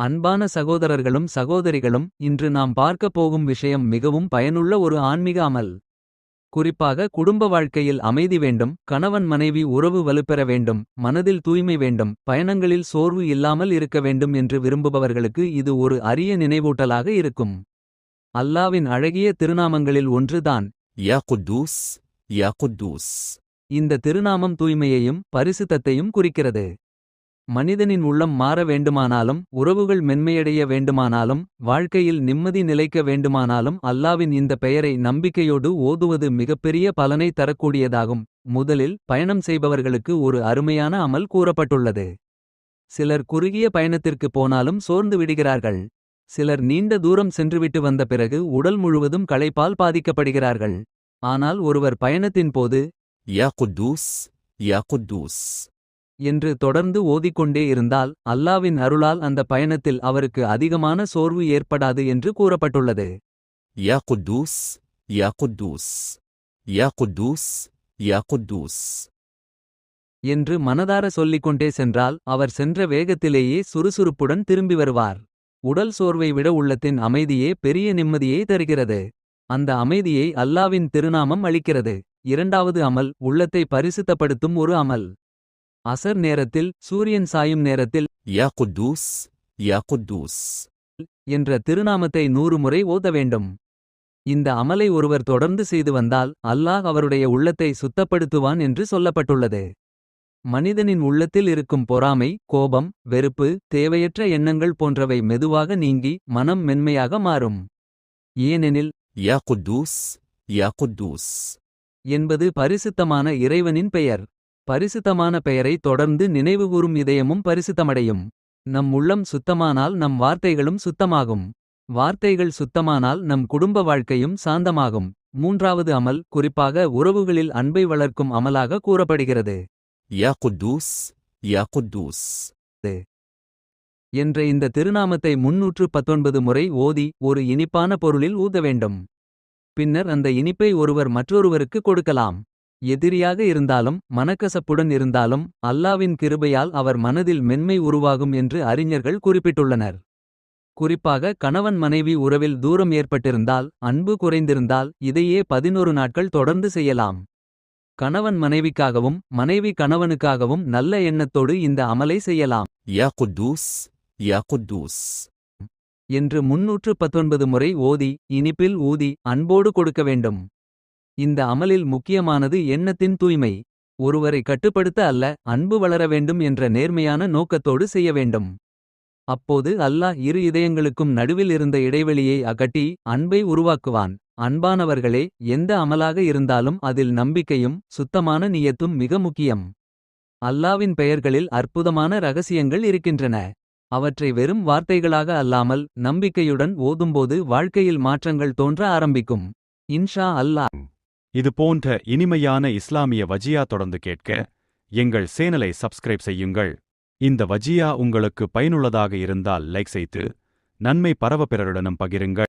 அன்பான சகோதரர்களும் சகோதரிகளும், இன்று நாம் பார்க்கப் போகும் விஷயம் மிகவும் பயனுள்ள ஒரு ஆன்மீக அமல். குறிப்பாக குடும்ப வாழ்க்கையில் அமைதி வேண்டும், கணவன் மனைவி உறவு வலுப்பெற வேண்டும், மனதில் தூய்மை வேண்டும், பயணங்களில் சோர்வு இல்லாமல் இருக்க வேண்டும் என்று விரும்புபவர்களுக்கு இது ஒரு அரிய நினைவூட்டலாக இருக்கும். அல்லாவின் அழகிய திருநாமங்களில் ஒன்று தான் யா குத்தூஸ், யா குத்தூஸ். இந்த திருநாமம் தூய்மையையும் பரிசுத்தத்தையும் குறிக்கிறது. மனிதனின் உள்ளம் மாற வேண்டுமானாலும், உறவுகள் மென்மையடைய வேண்டுமானாலும், வாழ்க்கையில் நிம்மதி நிலைக்க வேண்டுமானாலும் அல்லாவின் இந்த பெயரை நம்பிக்கையோடு ஓதுவது மிகப்பெரிய பலனை தரக்கூடியதாகும். முதலில் பயணம் செய்பவர்களுக்கு ஒரு அருமையான அமல் கூறப்பட்டுள்ளது. சிலர் குறுகிய பயணத்திற்கு போனாலும் சோர்ந்து விடுகிறார்கள். சிலர் நீண்ட தூரம் சென்றுவிட்டு வந்த பிறகு உடல் முழுவதும் களைப்பால் பாதிக்கப்படுகிறார்கள். ஆனால் ஒருவர் பயணத்தின் போது யா குத்தூஸ், யா குத்தூஸ் என்று தொடர்ந்து ஓதிக்கொண்டே இருந்தால், அல்லாவின் அருளால் அந்த பயணத்தில் அவருக்கு அதிகமான சோர்வு ஏற்படாது என்று கூறப்பட்டுள்ளது. யா குத்தூஸ், யா குத்தூஸ், யா குத்தூஸ், யா குத்தூஸ் என்று மனதார சொல்லிக்கொண்டே சென்றால், அவர் சென்ற வேகத்திலேயே சுறுசுறுப்புடன் திரும்பி வருவார். உடல் சோர்வை விட உள்ளத்தின் அமைதியே பெரிய நிம்மதியை தருகிறது. அந்த அமைதியை அல்லாவின் திருநாமம் அளிக்கிறது. இரண்டாவது அமல் உள்ளத்தை பரிசுத்தப்படுத்தும் ஒரு அமல். அசர் நேரத்தில், சூரியன் சாயும் நேரத்தில் யா குத்தூஸ், யா குத்தூஸ் என்ற திருநாமத்தை 100 முறை ஓத வேண்டும். இந்த அமலை ஒருவர் தொடர்ந்து செய்து வந்தால், அல்லாஹ் அவருடைய உள்ளத்தை சுத்தப்படுத்துவான் என்று சொல்லப்பட்டுள்ளது. மனிதனின் உள்ளத்தில் இருக்கும் பொறாமை, கோபம், வெறுப்பு, தேவையற்ற எண்ணங்கள் போன்றவை மெதுவாக நீங்கி மனம் மென்மையாக மாறும். ஏனெனில் யா குத்தூஸ், யா குத்தூஸ் என்பது பரிசுத்தமான இறைவனின் பெயர். பரிசுத்தமான பெயரை தொடர்ந்து நினைவுகூரும் இதயமும் பரிசுத்தமடையும். நம் உள்ளம் சுத்தமானால் நம் வார்த்தைகளும் சுத்தமாகும். வார்த்தைகள் சுத்தமானால் நம் குடும்ப வாழ்க்கையும் சாந்தமாகும். மூன்றாவது அமல் குறிப்பாக உறவுகளில் அன்பை வளர்க்கும் அமலாக கூறப்படுகிறது. யா குத்தூஸ், யா குத்தூஸ் என்ற இந்த திருநாமத்தை 319 முறை ஓதி ஒரு இனிப்பான பொருளில் ஊத வேண்டும். பின்னர் அந்த இனிப்பை ஒருவர் மற்றொருவருக்கு கொடுக்கலாம். எதிரியாக இருந்தாலும், மனக்கசப்புடன் இருந்தாலும், அல்லாவின் கிருபையால் அவர் மனதில் மென்மை உருவாகும் என்று அறிஞர்கள் குறிப்பிட்டுள்ளனர். குறிப்பாக கணவன் மனைவி உறவில் தூரம் ஏற்பட்டிருந்தால், அன்பு குறைந்திருந்தால் இதையே 11 நாட்கள் தொடர்ந்து செய்யலாம். கணவன் மனைவிக்காகவும், மனைவி கணவனுக்காகவும் நல்ல எண்ணத்தோடு இந்த அமலை செய்யலாம். யா குத்தூஸ், யா குத்தூஸ் என்று 319 முறை ஓதி, இனிப்பில் ஊதி, அன்போடு கொடுக்க வேண்டும். இந்த அமலில் முக்கியமானது எண்ணத்தின் தூய்மை. ஒருவரை கட்டுப்படுத்த அல்ல, அன்பு வளர வேண்டும் என்ற நேர்மையான நோக்கத்தோடு செய்ய வேண்டும். அப்போது அல்லாஹ் இரு இதயங்களுக்கும் நடுவில் இருந்த இடைவெளியை அகற்றி அன்பை உருவாக்குவான். அன்பானவர்களே, எந்த அமலாக இருந்தாலும் அதில் நம்பிக்கையும் சுத்தமான நியத்தும் மிக முக்கியம். அல்லாவின் பெயர்களில் அற்புதமான ரகசியங்கள் இருக்கின்றன. அவற்றை வெறும் வார்த்தைகளாக அல்லாமல் நம்பிக்கையுடன் ஓதும்போது வாழ்க்கையில் மாற்றங்கள் தோன்ற ஆரம்பிக்கும். இன்ஷா அல்லாஹ். இது போன்ற இனிமையான இஸ்லாமிய வஜியா தொடர்ந்து கேட்க எங்கள் சேனலை சப்ஸ்கிரைப் செய்யுங்கள். இந்த வஜியா உங்களுக்கு பயனுள்ளதாக இருந்தால் லைக் செய்து நன்மை பரவ பிறருடனும் பகிருங்கள்.